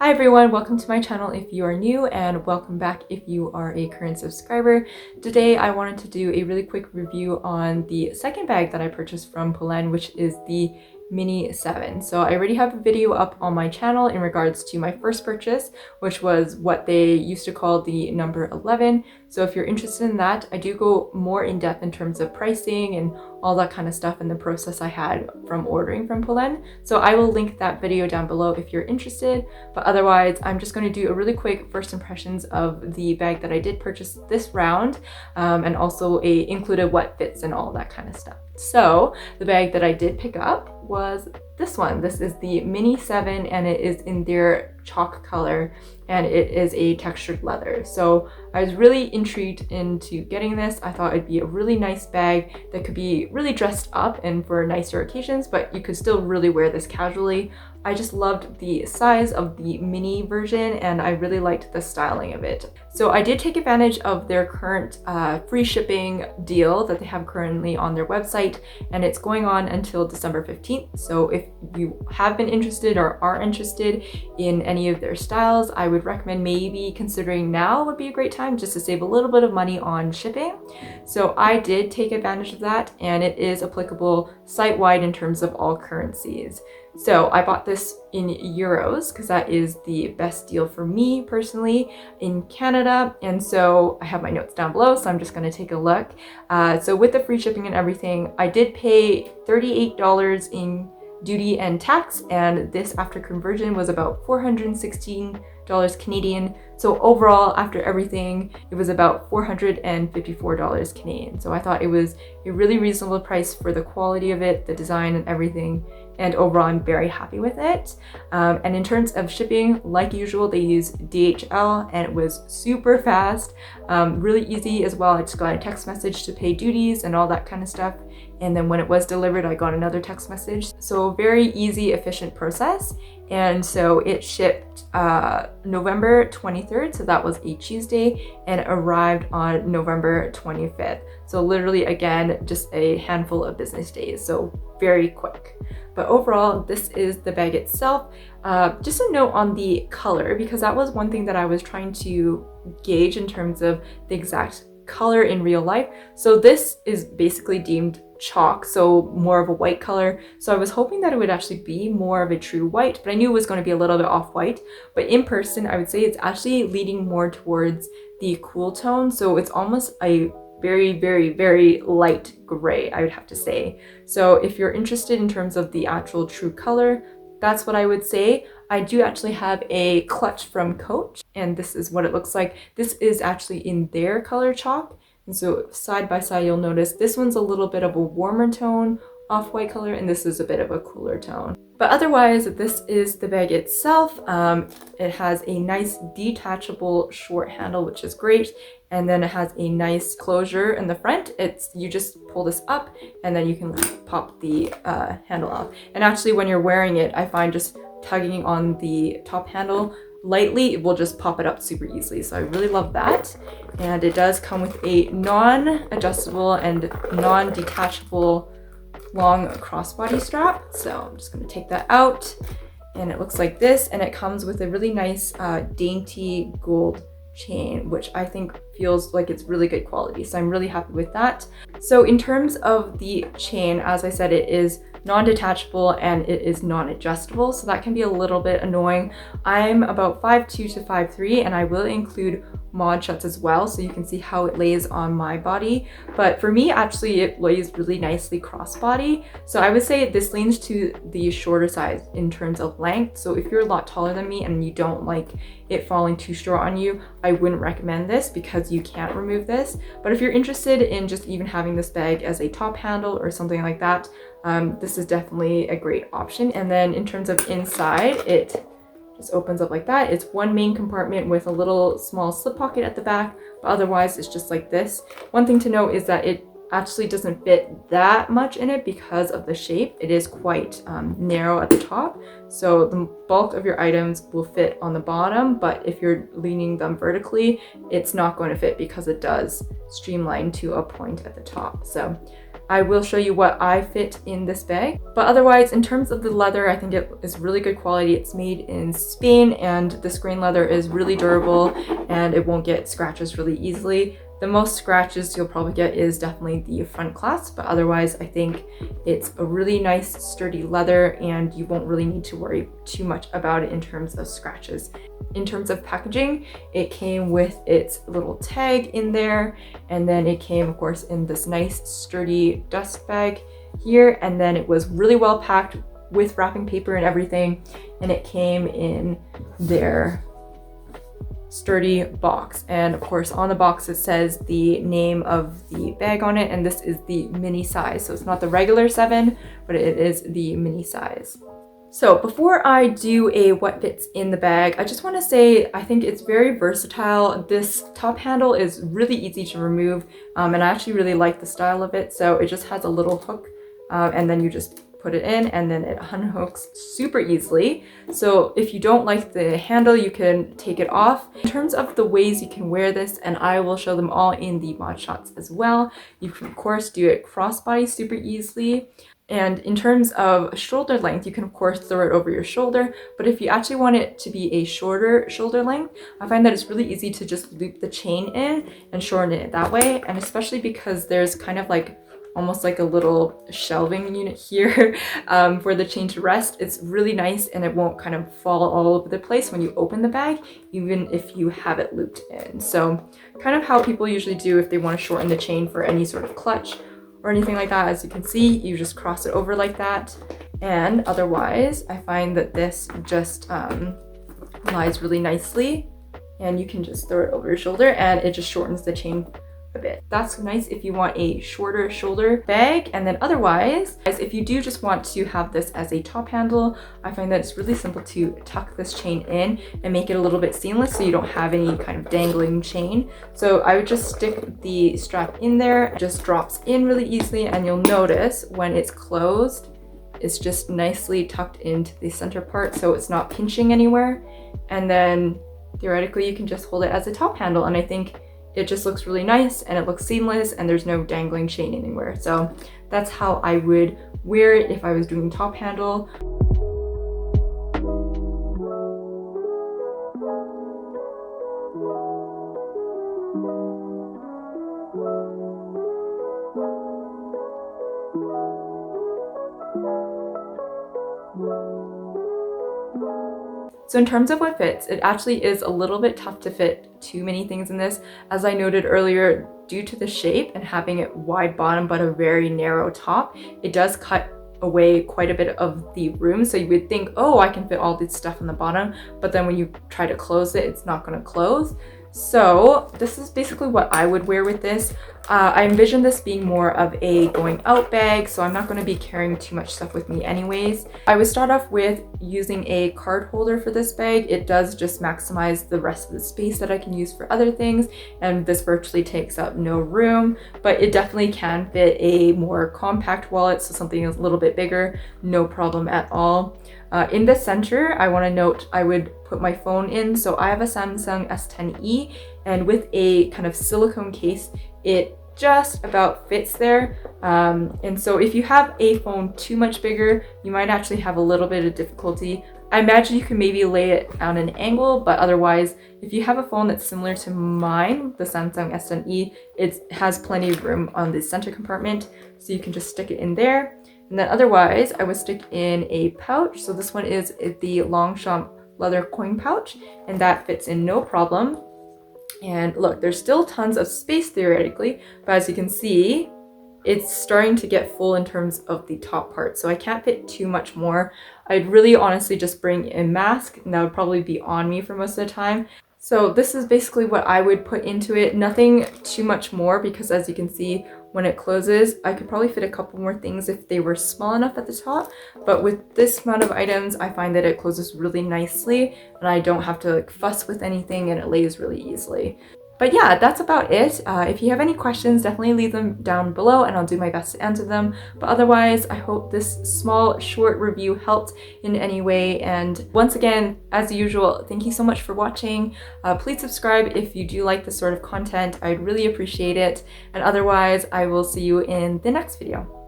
Hi everyone, welcome to my channel if you are new, and welcome back if you are a current subscriber. Today I wanted to do a really quick review on the second bag that I purchased from Polene, which is the Mini 7. So I already have a video up on my channel in regards to my first purchase, which was what they used to call the number 11. So if you're interested in that, I do go more in depth in terms of pricing and all that kind of stuff and the process I had from ordering from Polene. So I will link that video down below if you're interested. But otherwise, I'm just going to do a really quick first impressions of the bag that I did purchase this round, and also included what fits and all that kind of stuff. So the bag that I did pick up was this one. This is the Mini 7 and it is in their chalk color and it is a textured leather. So I was really intrigued into getting this. I thought it'd be a really nice bag that could be really dressed up and for nicer occasions, but you could still really wear this casually. I just loved the size of the mini version and I really liked the styling of it. So I did take advantage of their current free shipping deal that they have currently on their website, and it's going on until December 15th. So if you have been interested or are interested in any of their styles, I would recommend maybe considering now would be a great time just to save a little bit of money on shipping. So I did take advantage of that, and it is applicable site-wide in terms of all currencies. So I bought this in euros because that is the best deal for me personally in Canada. And so I have my notes down below, so I'm just going to take a look. So with the free shipping and everything, I did pay $38 in duty and tax, and this after conversion was about $416 Canadian. So overall, after everything, it was about $454 Canadian. So I thought it was a really reasonable price for the quality of it, the design and everything. And overall, I'm very happy with it. And in terms of shipping, like usual, they use DHL and it was super fast, really easy as well. I just got a text message to pay duties and all that kind of stuff. And then when it was delivered, I got another text message. So very easy, efficient process. And so it shipped November 23rd, so that was a Tuesday, and it arrived on November 25th. So literally, again, just a handful of business days, so very quick. But overall, this is the bag itself. Just a note on the color, because that was one thing that I was trying to gauge in terms of the exact color in real life. So this is basically deemed chalk, so more of a white color. So I was hoping that it would actually be more of a true white, but I knew it was going to be a little bit off-white. But in person, I would say it's actually leaning more towards the cool tone. So it's almost a very, very, very light gray, I would have to say. So if you're interested in terms of the actual true color, that's what I would say. I do actually have a clutch from Coach, and this is what it looks like. This is actually in their color chalk. And so side by side, you'll notice this one's a little bit of a warmer tone, off-white color, and this is a bit of a cooler tone. But otherwise, this is the bag itself. It has a nice detachable short handle, which is great. And then it has a nice closure in the front. You just pull this up and then you can pop the handle off. And actually when you're wearing it, I find just tugging on the top handle lightly, it will just pop it up super easily. So I really love that. And it does come with a non-adjustable and non-detachable long crossbody strap. So I'm just going to take that out, and it looks like this, and it comes with a really nice dainty gold chain, which I think feels like it's really good quality. So I'm really happy with that. So in terms of the chain, as I said, it is non-detachable and it is non-adjustable, so that can be a little bit annoying. I'm about 5'2" to 5'3", and I will include mod shots as well, so you can see how it lays on my body. But for me, actually, it lays really nicely crossbody. So I would say this leans to the shorter side in terms of length. So if you're a lot taller than me and you don't like it falling too short on you, I wouldn't recommend this because you can't remove this. But if you're interested in just even having this bag as a top handle or something like that, this is definitely a great option. And then in terms of inside, it just opens up like that. It's one main compartment with a little small slip pocket at the back, but otherwise it's just like this. One thing to note is that it actually doesn't fit that much in it because of the shape. It is quite narrow at the top, so the bulk of your items will fit on the bottom, but if you're leaning them vertically, it's not going to fit because it does streamline to a point at the top. So I will show you what I fit in this bag. But otherwise, in terms of the leather, I think it is really good quality. It's made in Spain, and this grain leather is really durable and it won't get scratches really easily. The most scratches you'll probably get is definitely the front clasp, but otherwise I think it's a really nice sturdy leather and you won't really need to worry too much about it in terms of scratches. In terms of packaging, it came with its little tag in there, and then it came of course in this nice sturdy dust bag here, and then it was really well packed with wrapping paper and everything, and it came in their sturdy box. And of course on the box it says the name of the bag on it, and this is the mini size, so it's not the regular 7, but it is the mini size. So before I do a what fits in the bag, I just want to say I think it's very versatile. This top handle is really easy to remove, and I actually really like the style of it. So it just has a little hook, and then you just put it in and then it unhooks super easily. So if you don't like the handle, you can take it off. In terms of the ways you can wear this, and I will show them all in the mod shots as well, you can of course do it crossbody super easily. And in terms of shoulder length, you can of course throw it over your shoulder, but if you actually want it to be a shorter shoulder length, I find that it's really easy to just loop the chain in and shorten it that way. And especially because there's kind of like almost like a little shelving unit here for the chain to rest. It's really nice and it won't kind of fall all over the place when you open the bag, even if you have it looped in. So kind of how people usually do if they want to shorten the chain for any sort of clutch or anything like that. As you can see, you just cross it over like that. And otherwise, I find that this just lies really nicely, and you can just throw it over your shoulder and it just shortens the chain a bit. That's nice if you want a shorter shoulder bag. And then otherwise, if you do just want to have this as a top handle, I find that it's really simple to tuck this chain in and make it a little bit seamless so you don't have any kind of dangling chain. So I would just stick the strap in there, it just drops in really easily, and you'll notice when it's closed, it's just nicely tucked into the center part so it's not pinching anywhere. And then theoretically you can just hold it as a top handle, and I think it just looks really nice and it looks seamless and there's no dangling chain anywhere. So that's how I would wear it if I was doing top handle. So in terms of what fits, it actually is a little bit tough to fit too many things in this. As I noted earlier, due to the shape and having it wide bottom but a very narrow top, it does cut away quite a bit of the room. So you would think, oh, I can fit all this stuff on the bottom, but then when you try to close it, it's not going to close. So this is basically what I would wear with this. I envision this being more of a going out bag, so I'm not going to be carrying too much stuff with me anyways. I would start off with using a card holder for this bag. It does just maximize the rest of the space that I can use for other things, and this virtually takes up no room, but it definitely can fit a more compact wallet, so something a little bit bigger, no problem at all. In the center, I want to note I would put my phone in. So I have a Samsung S10e, and with a kind of silicone case, it just about fits there. And so if you have a phone too much bigger, you might actually have a little bit of difficulty. I imagine you can maybe lay it on an angle, but otherwise, if you have a phone that's similar to mine, the Samsung S10e, it has plenty of room on the center compartment, so you can just stick it in there. And then otherwise, I would stick in a pouch. So this one is the Longchamp leather coin pouch, and that fits in no problem. And look, there's still tons of space theoretically, but as you can see, it's starting to get full in terms of the top part. So I can't fit too much more. I'd really honestly just bring a mask, and that would probably be on me for most of the time. So this is basically what I would put into it. Nothing too much more, because as you can see, when it closes, I could probably fit a couple more things if they were small enough at the top. But with this amount of items, I find that it closes really nicely and I don't have to fuss with anything, and it lays really easily. But yeah, that's about it. If you have any questions, definitely leave them down below and I'll do my best to answer them. But otherwise, I hope this small short review helped in any way. And once again, as usual, thank you so much for watching. Please subscribe if you do like this sort of content. I'd really appreciate it. And otherwise, I will see you in the next video.